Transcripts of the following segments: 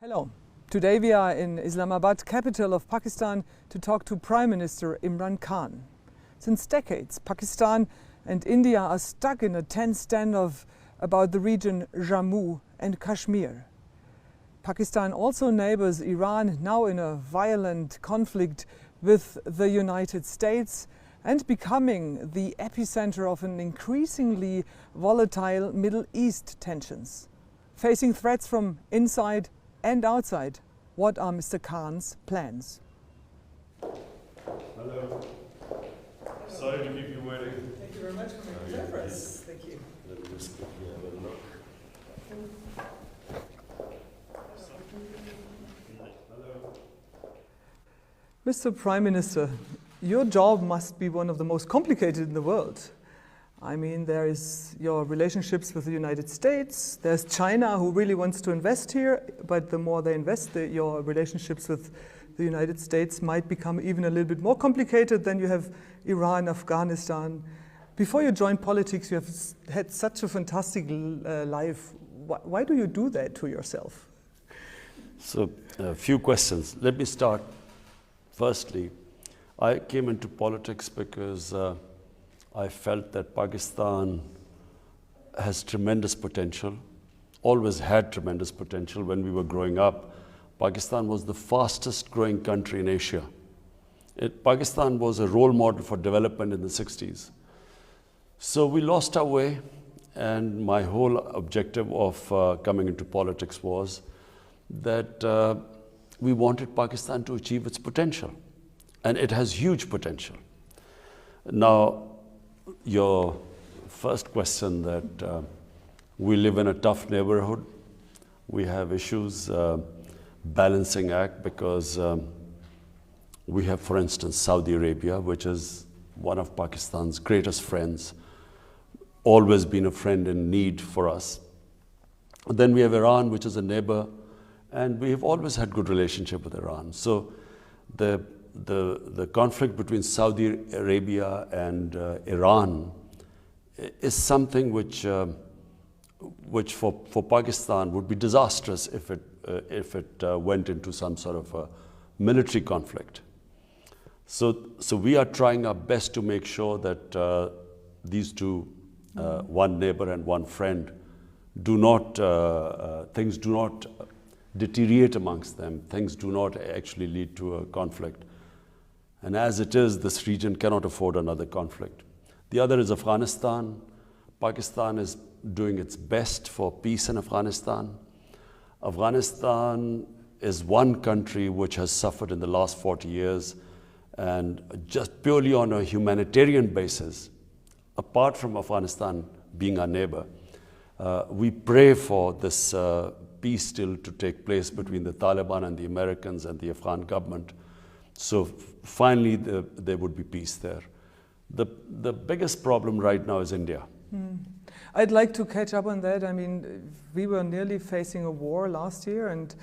Hello. Today we are in Islamabad, capital of Pakistan, to talk to Prime Minister Imran Khan. Since decades, Pakistan and India are stuck in a tense standoff about the region Jammu and Kashmir. Pakistan also neighbors Iran, now in a violent conflict with the United States and becoming the epicenter of an increasingly volatile Middle East tensions. Facing threats from inside and outside, what are Mr. Khan's plans? Hello. Sorry to keep you waiting. Thank you very much for making time for us. Thank you. Let me just quickly have a look. Hello. Mr. Prime Minister, your job must be one of the most complicated in the world. I mean, there is your relationships with the United States, there's China who really wants to invest here, but the more they invest, your relationships with the United States might become even a little bit more complicated. Then you have Iran, Afghanistan. Before you joined politics, you have had such a fantastic life. Why do you do that to yourself? So, a few questions. Let me start. Firstly, I came into politics because I felt that Pakistan has tremendous potential, always had tremendous potential. When we were growing up, Pakistan was the fastest growing country in Asia. Pakistan was a role model for development in the 60s. So we lost our way, and my whole objective of coming into politics was that we wanted Pakistan to achieve its potential, and it has huge potential. Now, your first question that we live in a tough neighborhood. We have issues, balancing act, because we have, for instance, Saudi Arabia, which is one of Pakistan's greatest friends, always been a friend in need for us. Then we have Iran, which is a neighbor, and we have always had good relationship with Iran. So the conflict between Saudi Arabia and Iran is something which for Pakistan would be disastrous if it went into some sort of a military conflict. So we are trying our best to make sure that these two, one neighbor and one friend, things do not deteriorate amongst them. Things do not actually lead to a conflict. And as it is, this region cannot afford another conflict. The other is Afghanistan. Pakistan is doing its best for peace in Afghanistan. Afghanistan is one country which has suffered in the last 40 years, and just purely on a humanitarian basis, apart from Afghanistan being our neighbor, we pray for this peace deal to take place between the Taliban and the Americans and the Afghan government. So finally, there would be peace there. The biggest problem right now is India. I'd like to catch up on that. I mean, we were nearly facing a war last year, and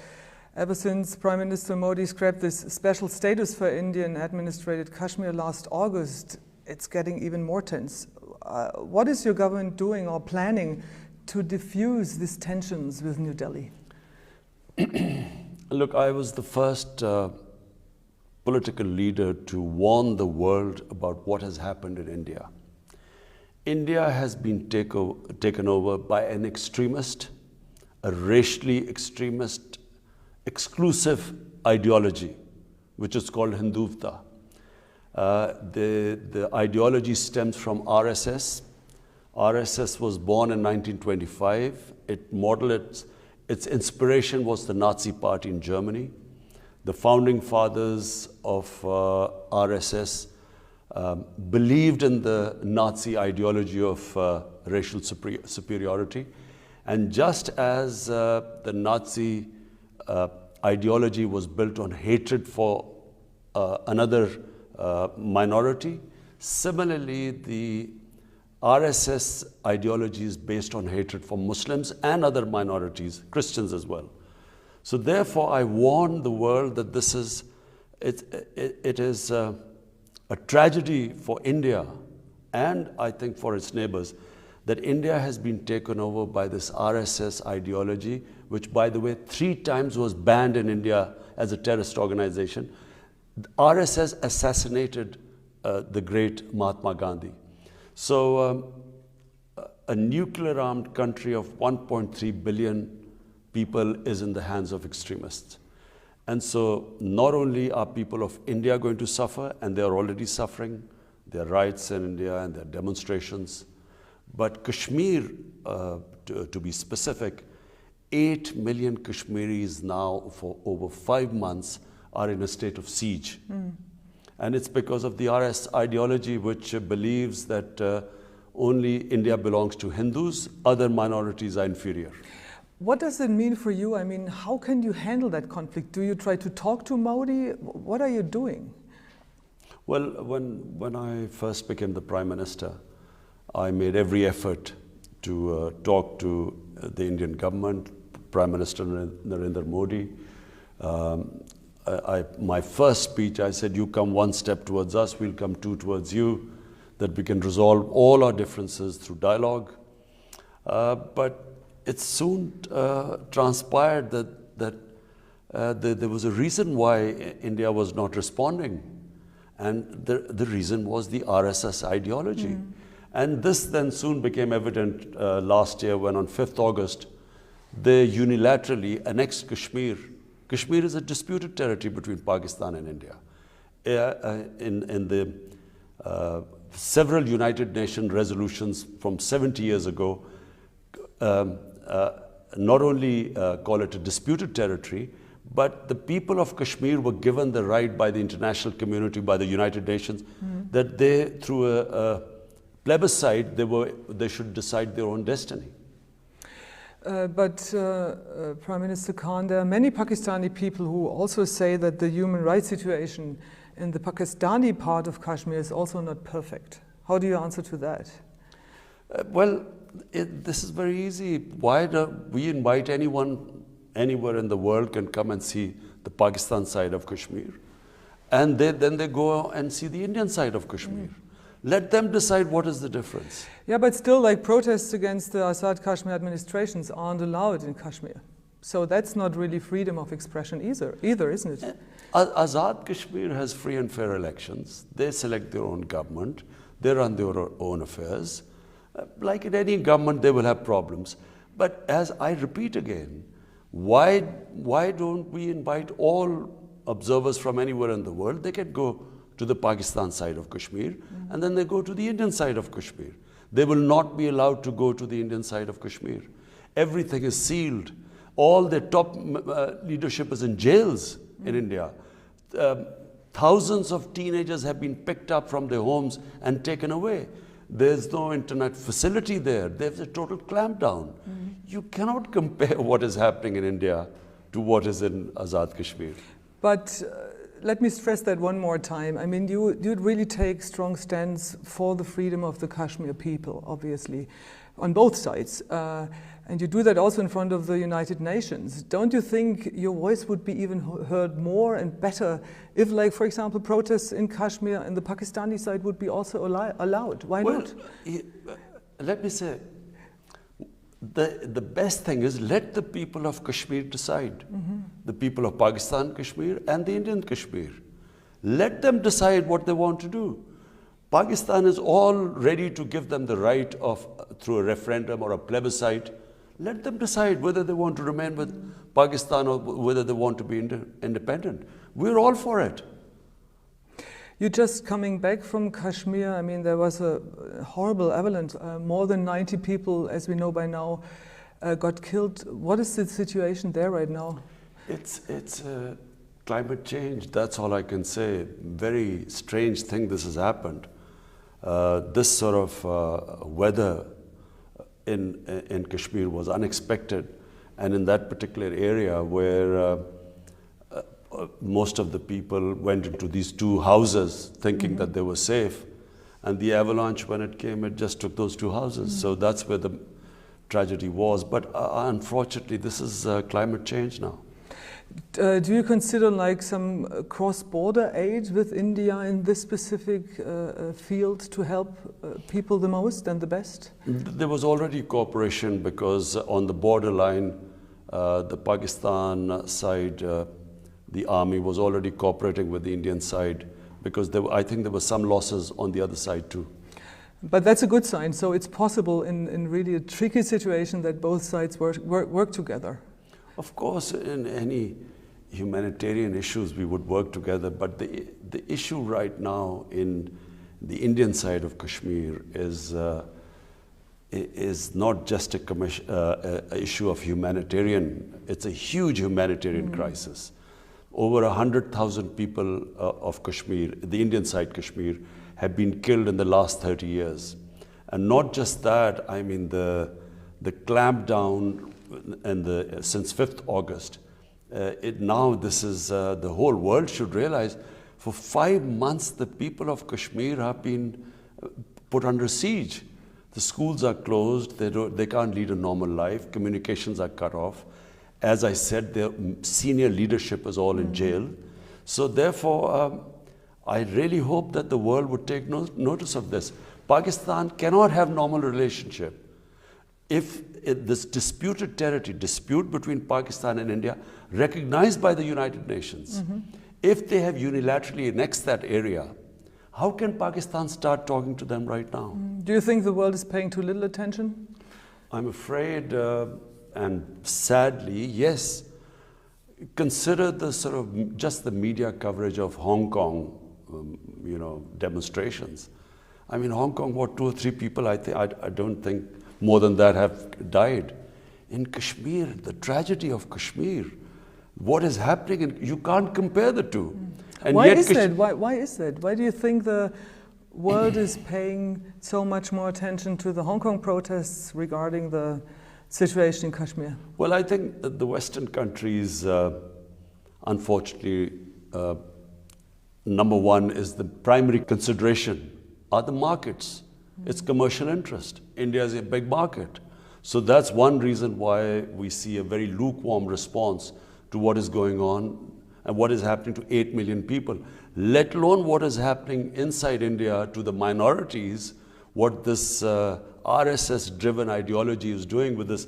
ever since Prime Minister Modi scrapped this special status for Indian-administrated Kashmir last August, it's getting even more tense. What is your government doing or planning to diffuse these tensions with New Delhi? Look, I was the first political leader to warn the world about what has happened in India. India has been taken over by an extremist, a racially extremist, exclusive ideology, which is called Hindutva. The ideology stems from RSS. RSS was born in 1925. Its inspiration was the Nazi Party in Germany. The founding fathers of RSS believed in the Nazi ideology of racial superiority. And just as the Nazi ideology was built on hatred for another minority, similarly, the RSS ideology is based on hatred for Muslims and other minorities, Christians as well. So therefore, I warn the world that it is a tragedy for India, and I think for its neighbors, that India has been taken over by this RSS ideology, which, by the way, 3 times was banned in India as a terrorist organization. RSS assassinated the great Mahatma Gandhi. So a nuclear-armed country of 1.3 billion people is in the hands of extremists. And so not only are people of India going to suffer, and they are already suffering, there are riots in India and there are demonstrations, but Kashmir, to be specific, 8 million Kashmiris now for over 5 months are in a state of siege. And it's because of the RS ideology, which believes that only India belongs to Hindus, other minorities are inferior. What does it mean for you? I mean, how can you handle that conflict? Do you try to talk to Modi? What are you doing? Well, when I first became the Prime Minister, I made every effort to talk to the Indian government, Prime Minister Narendra Modi. My first speech, I said, you come 1 step towards us, we'll come 2 towards you, that we can resolve all our differences through dialogue. But it soon transpired that there was a reason why India was not responding. And the reason was the RSS ideology. And this then soon became evident last year when on 5th August, they unilaterally annexed Kashmir. Kashmir is a disputed territory between Pakistan and India. In the several United Nations resolutions from 70 years ago, not only call it a disputed territory, but the people of Kashmir were given the right by the international community, by the United Nations, that they, through a plebiscite, they should decide their own destiny. But Prime Minister Khan, there are many Pakistani people who also say that the human rights situation in the Pakistani part of Kashmir is also not perfect. How do you answer to that? Well, this is very easy. Why do we invite anyone anywhere in the world can come and see the Pakistan side of Kashmir? And then they go and see the Indian side of Kashmir. Let them decide what is the difference. Yeah, but still, like, protests against the Assad Kashmir administrations aren't allowed in Kashmir. So that's not really freedom of expression either, isn't it? Azad Kashmir has free and fair elections. They select their own government. They run their own affairs. Like in any government, they will have problems. But as I repeat again, why don't we invite all observers from anywhere in the world? They can go to the Pakistan side of Kashmir, and then they go to the Indian side of Kashmir. They will not be allowed to go to the Indian side of Kashmir. Everything is sealed. All the top leadership is in jails in India. Thousands of teenagers have been picked up from their homes and taken away. There's no internet facility there. There's a total clampdown. You cannot compare what is happening in India to what is in Azad Kashmir. But let me stress that one more time. I mean, you'd really take strong stands for the freedom of the Kashmir people, obviously, on both sides. And you do that also in front of the United Nations. Don't you think your voice would be even heard more and better if, like, for example, protests in Kashmir and the Pakistani side would be also allowed? Why not? Let me say, the best thing is let the people of Kashmir decide. The people of Pakistan Kashmir and the Indian Kashmir. Let them decide what they want to do. Pakistan is all ready to give them the right of, through a referendum or a plebiscite, let them decide whether they want to remain with Pakistan or whether they want to be independent. We're all for it. You're just coming back from Kashmir. I mean, there was a horrible avalanche. More than 90 people, as we know by now, got killed. What is the situation there right now? It's climate change. That's all I can say. Very strange thing this has happened. This sort of weather in Kashmir was unexpected, and in that particular area where most of the people went into these 2 houses thinking that they were safe, and the avalanche, when it came, it just took those 2 houses. So that's where the tragedy was. But unfortunately, this is climate change now. Do you consider like some cross-border aid with India in this specific field to help people the most and the best? There was already cooperation because on the borderline, The Pakistan side, the army was already cooperating with the Indian side because I think there were some losses on the other side too. But that's a good sign. So it's possible in really a tricky situation that both sides work together. Of course, in any humanitarian issues we would work together, but the issue right now in the Indian side of Kashmir is not just a issue of humanitarian, it's a huge humanitarian crisis. Over 100,000 people of Kashmir, the Indian side Kashmir, have been killed in the last 30 years. And not just that, I mean the clampdown and since 5th August, this is, the whole world should realize, for 5 months the people of Kashmir have been put under siege. The schools are closed, they can't lead a normal life, communications are cut off. As I said, their senior leadership is all in jail. So therefore, I really hope that the world would take notice of this. Pakistan cannot have normal relationship if this disputed territory, dispute between Pakistan and India, recognized by the United Nations, if they have unilaterally annexed that area, how can Pakistan start talking to them right now? Do you think the world is paying too little attention? I'm afraid, and sadly, yes. Consider the sort of just the media coverage of Hong Kong, demonstrations. I mean, Hong Kong, what, 2 or 3 people, I don't think more than that have died. In Kashmir, the tragedy of Kashmir, what is happening, and you can't compare the two. And why is that? Why is that? Why do you think the world is paying so much more attention to the Hong Kong protests regarding the situation in Kashmir? Well, I think that the Western countries, unfortunately, number one is the primary consideration are the markets. It's commercial interest. India is a big market. So that's one reason why we see a very lukewarm response to what is going on and what is happening to 8 million people, let alone what is happening inside India to the minorities, what this RSS-driven ideology is doing with this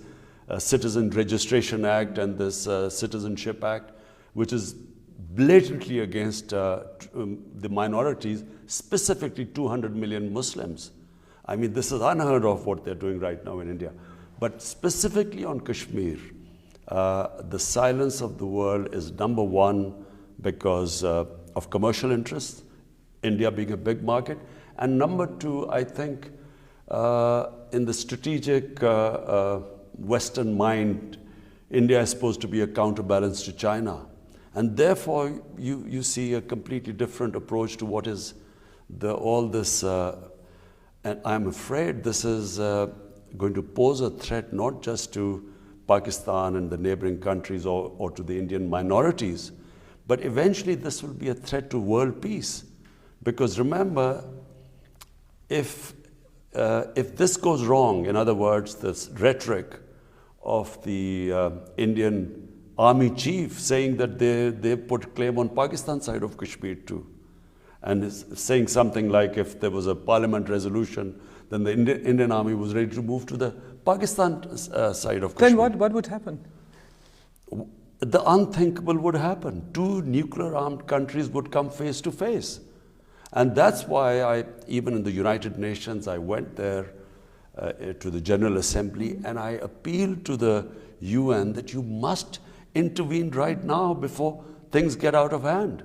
Citizen Registration Act and this Citizenship Act, which is blatantly against the minorities, specifically 200 million Muslims. I mean, this is unheard of what they're doing right now in India. But specifically on Kashmir, the silence of the world is number one because of commercial interests, India being a big market, and number two, I think, in the strategic Western mind, India is supposed to be a counterbalance to China. And therefore, you see a completely different approach to what is all this, and I'm afraid this is going to pose a threat not just to Pakistan and the neighboring countries or to the Indian minorities, but eventually this will be a threat to world peace. Because remember, if this goes wrong, in other words, this rhetoric of the Indian army chief saying that they put claim on Pakistan side of Kashmir too, and is saying something like if there was a parliament resolution, then the Indian army was ready to move to the Pakistan side of Kashmir. Then what would happen? The unthinkable would happen. 2 nuclear-armed countries would come face to face. And that's why even in the United Nations, I went there to the General Assembly and I appealed to the UN that you must intervene right now before things get out of hand.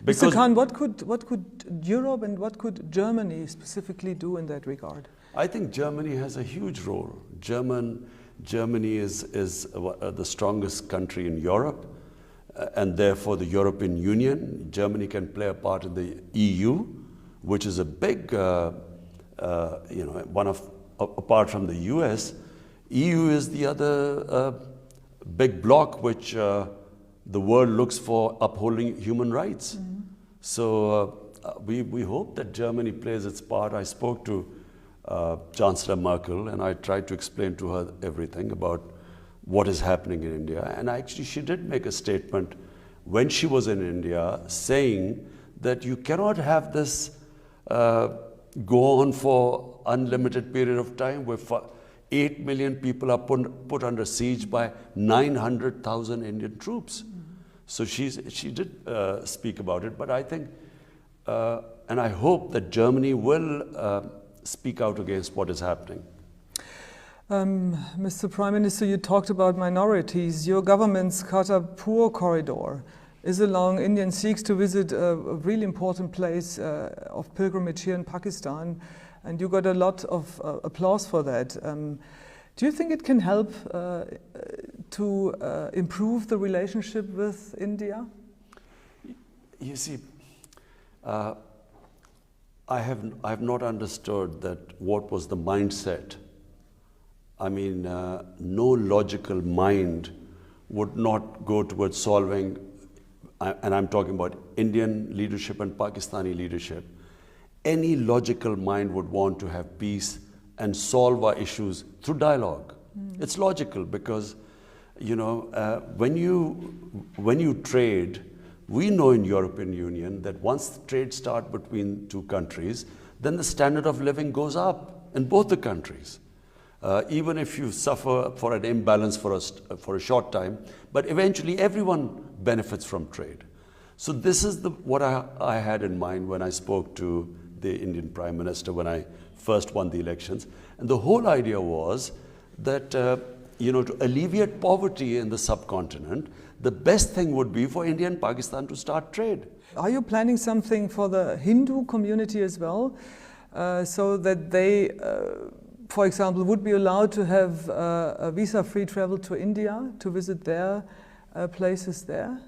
Mr. Khan, what could Europe and what could Germany specifically do in that regard? I think Germany has a huge role. Germany is the strongest country in Europe, and therefore the European Union. Germany can play a part in the EU, which is a big, apart from the US, EU is the other big bloc which the world looks for upholding human rights. So we hope that Germany plays its part. I spoke to Chancellor Merkel and I tried to explain to her everything about what is happening in India. And actually she did make a statement when she was in India saying that you cannot have this go on for unlimited period of time. 8 million people are put under siege by 900,000 Indian troops. So she did speak about it, but I think, and I hope that Germany will speak out against what is happening. Mr. Prime Minister, you talked about minorities. Your government's Kartarpur corridor is allowing Indian Sikhs to visit a really important place of pilgrimage here in Pakistan, and you got a lot of applause for that. Do you think it can help to improve the relationship with India? You see, I have not understood that what was the mindset. I mean, no logical mind would not go towards solving, and I'm talking about Indian leadership and Pakistani leadership. Any logical mind would want to have peace and solve our issues through dialogue. It's logical because, you know, when you trade, we know in European Union that once the trade starts between two countries, then the standard of living goes up in both the countries. Even if you suffer for an imbalance for a short time, but eventually everyone benefits from trade. So this is what I had in mind when I spoke to the Indian Prime Minister when I first won the elections. And the whole idea was that, you know, to alleviate poverty in the subcontinent, the best thing would be for India and Pakistan to start trade. Are you planning something for the Hindu community as well, so that they, for example, would be allowed to have a visa-free travel to India to visit their places there?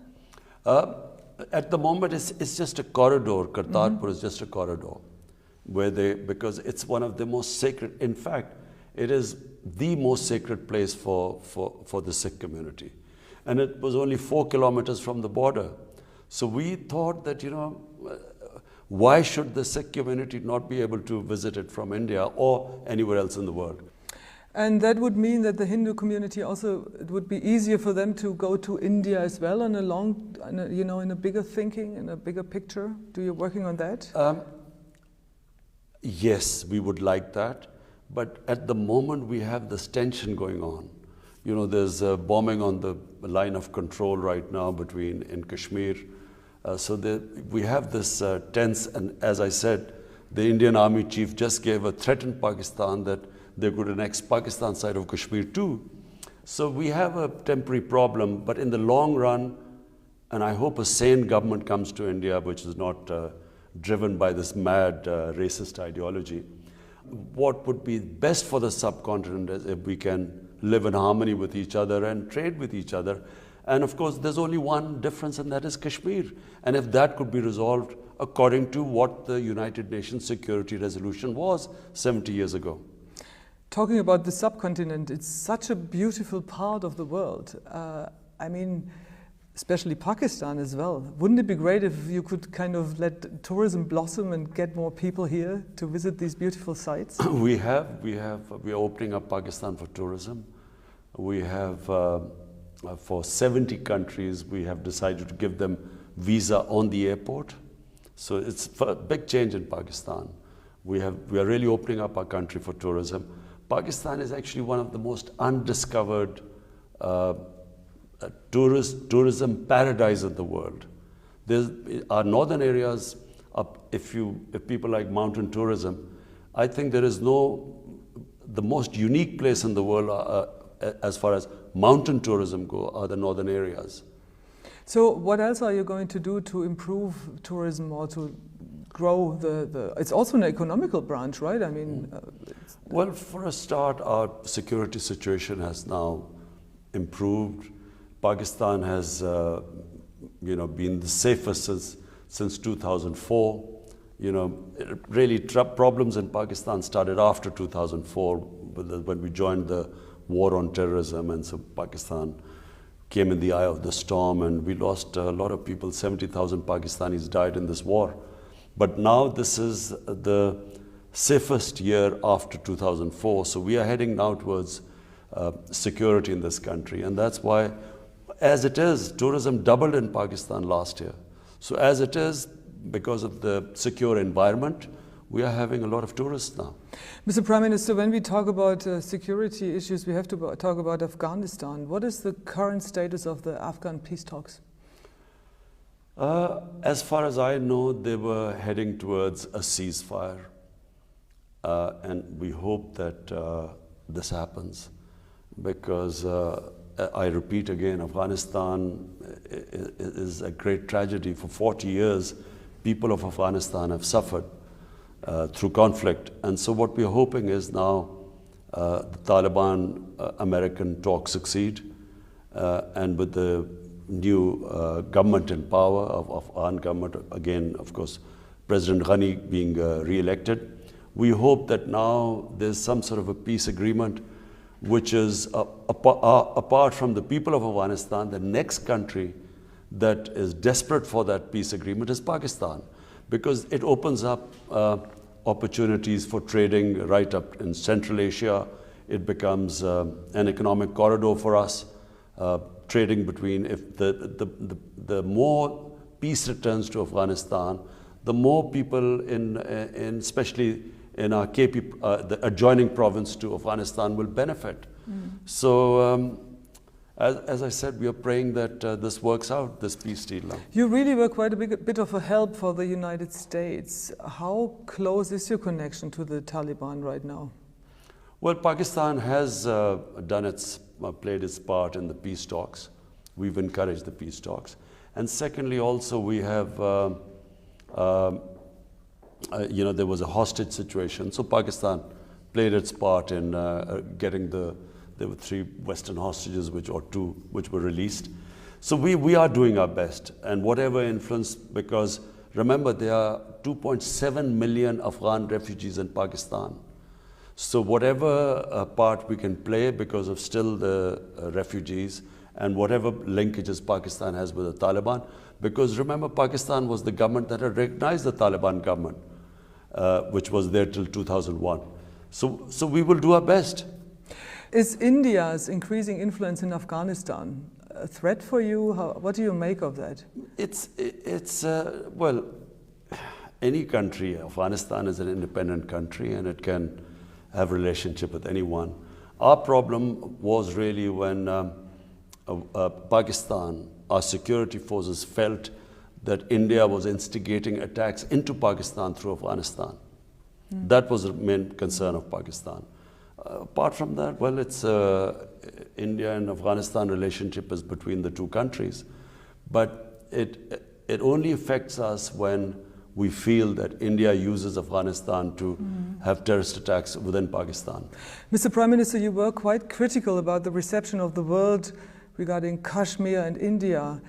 At the moment, it's just a corridor. Kartarpur is just a corridor, because it's one of the most sacred. In fact, it is the most sacred place for the Sikh community, and it was only 4 kilometers from the border. So we thought that, you know, why should the Sikh community not be able to visit it from India or anywhere else in the world? And that would mean that the Hindu community also, it would be easier for them to go to India as well in a bigger thinking, in a bigger picture. Do you working on that? Yes, we would like that. But at the moment we have this tension going on. You know, there's bombing on the line of control right now in Kashmir. So we have this tense, and as I said, the Indian Army chief just gave a threat in Pakistan that they could annex Pakistan side of Kashmir too. So we have a temporary problem, but in the long run, and I hope a sane government comes to India, which is not driven by this mad racist ideology. What would be best for the subcontinent is if we can live in harmony with each other and trade with each other. And of course, there's only one difference, and that is Kashmir. And if that could be resolved according to what the United Nations Security Resolution was 70 years ago. Talking about the subcontinent, it's such a beautiful part of the world. I mean, especially Pakistan as well. Wouldn't it be great if you could kind of let tourism blossom and get more people here to visit these beautiful sites? We are opening up Pakistan for tourism. We have, for 70 countries, we have decided to give them visa on the airport. So it's a big change in Pakistan. We are really opening up our country for tourism. Pakistan is actually one of the most undiscovered tourism paradise in the world. Our northern areas, if people like mountain tourism, I think there is the most unique place in the world as far as mountain tourism go are the northern areas. So what else are you going to do to improve tourism or to grow it's also an economical branch, right? I mean, well, for a start, our security situation has now improved. Pakistan has, been the safest since 2004. You know, really problems in Pakistan started after 2004 when we joined the war on terrorism, and so Pakistan came in the eye of the storm, and we lost a lot of people. 70,000 Pakistanis died in this war. But now this is the safest year after 2004, so we are heading now towards security in this country, and that's why, as it is, tourism doubled in Pakistan last year. So as it is, because of the secure environment, we are having a lot of tourists now. Mr. Prime Minister, when we talk about security issues, we have to talk about Afghanistan. What is the current status of the Afghan peace talks? As far as I know, they were heading towards a ceasefire. And we hope that this happens, because I repeat again, Afghanistan is a great tragedy. For 40 years, people of Afghanistan have suffered through conflict. And so what we're hoping is now the Taliban-American talks succeed, and with the new government in power of Afghan government, again, of course, President Ghani being re-elected, we hope that now there's some sort of a peace agreement which is apart from the people of Afghanistan. The next country that is desperate for that peace agreement is Pakistan, because it opens up opportunities for trading right up in Central Asia. It becomes an economic corridor for us, trading between, if the more peace returns to Afghanistan, the more people in especially in our the adjoining province to Afghanistan will benefit. So, as I said, we are praying that this works out, this peace deal now. You really were quite a bit of a help for the United States. How close is your connection to the Taliban right now? Well, Pakistan has played its part in the peace talks. We've encouraged the peace talks. And secondly, also we have there was a hostage situation, so Pakistan played its part in getting there were 3 Western hostages, which were released. So we are doing our best, and whatever influence, because remember there are 2.7 million Afghan refugees in Pakistan. So whatever part we can play because of still the refugees, and whatever linkages Pakistan has with the Taliban, because remember Pakistan was the government that had recognized the Taliban government, which was there till 2001. So we will do our best. Is India's increasing influence in Afghanistan a threat for you? What do you make of that? Well, any country, Afghanistan is an independent country and it can have relationship with anyone. Our problem was really when Pakistan, our security forces felt that India was instigating attacks into Pakistan through Afghanistan. That was the main concern of Pakistan. Apart from that, well, it's India and Afghanistan relationship is between the two countries. But it only affects us when we feel that India uses Afghanistan to have terrorist attacks within Pakistan. Mr. Prime Minister, you were quite critical about the reception of the world regarding Kashmir and India.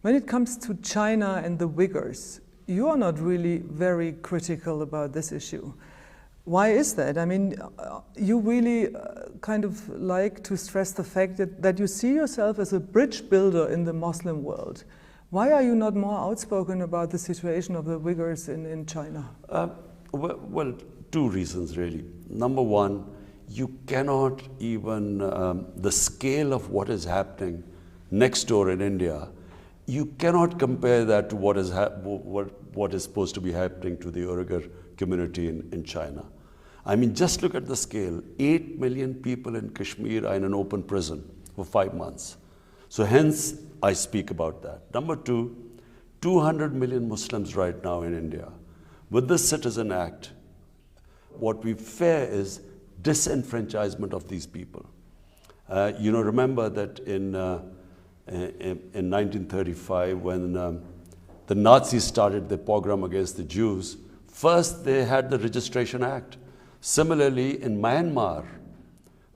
When it comes to China and the Uyghurs, you are not really very critical about this issue. Why is that? I mean, you really kind of like to stress the fact that you see yourself as a bridge builder in the Muslim world. Why are you not more outspoken about the situation of the Uyghurs in China? Well, 2 reasons really. Number one, you cannot even, the scale of what is happening next door in India, you cannot compare that to what is supposed to be happening to the Uyghur community in China. I mean, just look at the scale. 8 million people in Kashmir are in an open prison for 5 months. So hence, I speak about that. Number 2, 200 million Muslims right now in India. With this Citizen Act, what we fear is disenfranchisement of these people. Remember that in 1935, when the Nazis started the pogrom against the Jews, first they had the Registration Act. Similarly, in Myanmar,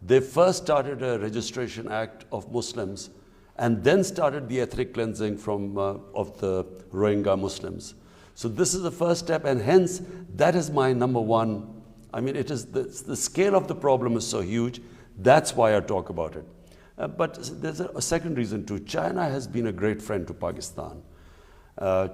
they first started a Registration Act of Muslims and then started the ethnic cleansing of the Rohingya Muslims. So this is the first step, and hence that is my number one. I mean, it is the scale of the problem is so huge. That's why I talk about it. But there's a second reason too. China has been a great friend to Pakistan.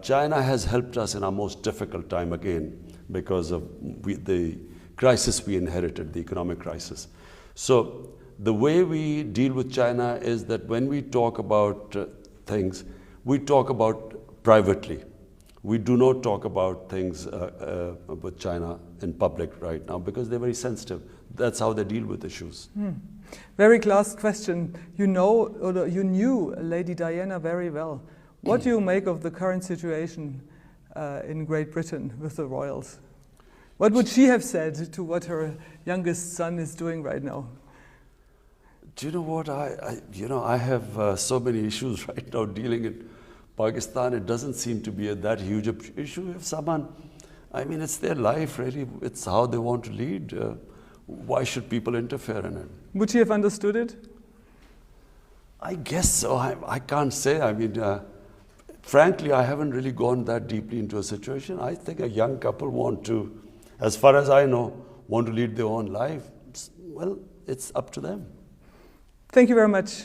China has helped us in our most difficult time again because of the crisis we inherited, the economic crisis. So the way we deal with China is that when we talk about things, we talk about privately. we do not talk about things with China in public right now because they're very sensitive. That's how they deal with issues. Very last question. You know, or you knew Lady Diana very well. What do you make of the current situation in Great Britain with the royals? What would she have said to what her youngest son is doing right now? Do you know what? I have so many issues right now dealing in Pakistan. It doesn't seem to be that huge an issue. If someone, I mean, it's their life really. It's how they want to lead. Why should people interfere in it? Would she have understood it? I guess so. I can't say. I mean, frankly, I haven't really gone that deeply into a situation. I think a young couple want to, as far as I know, want to lead their own life. Well, it's up to them. Thank you very much.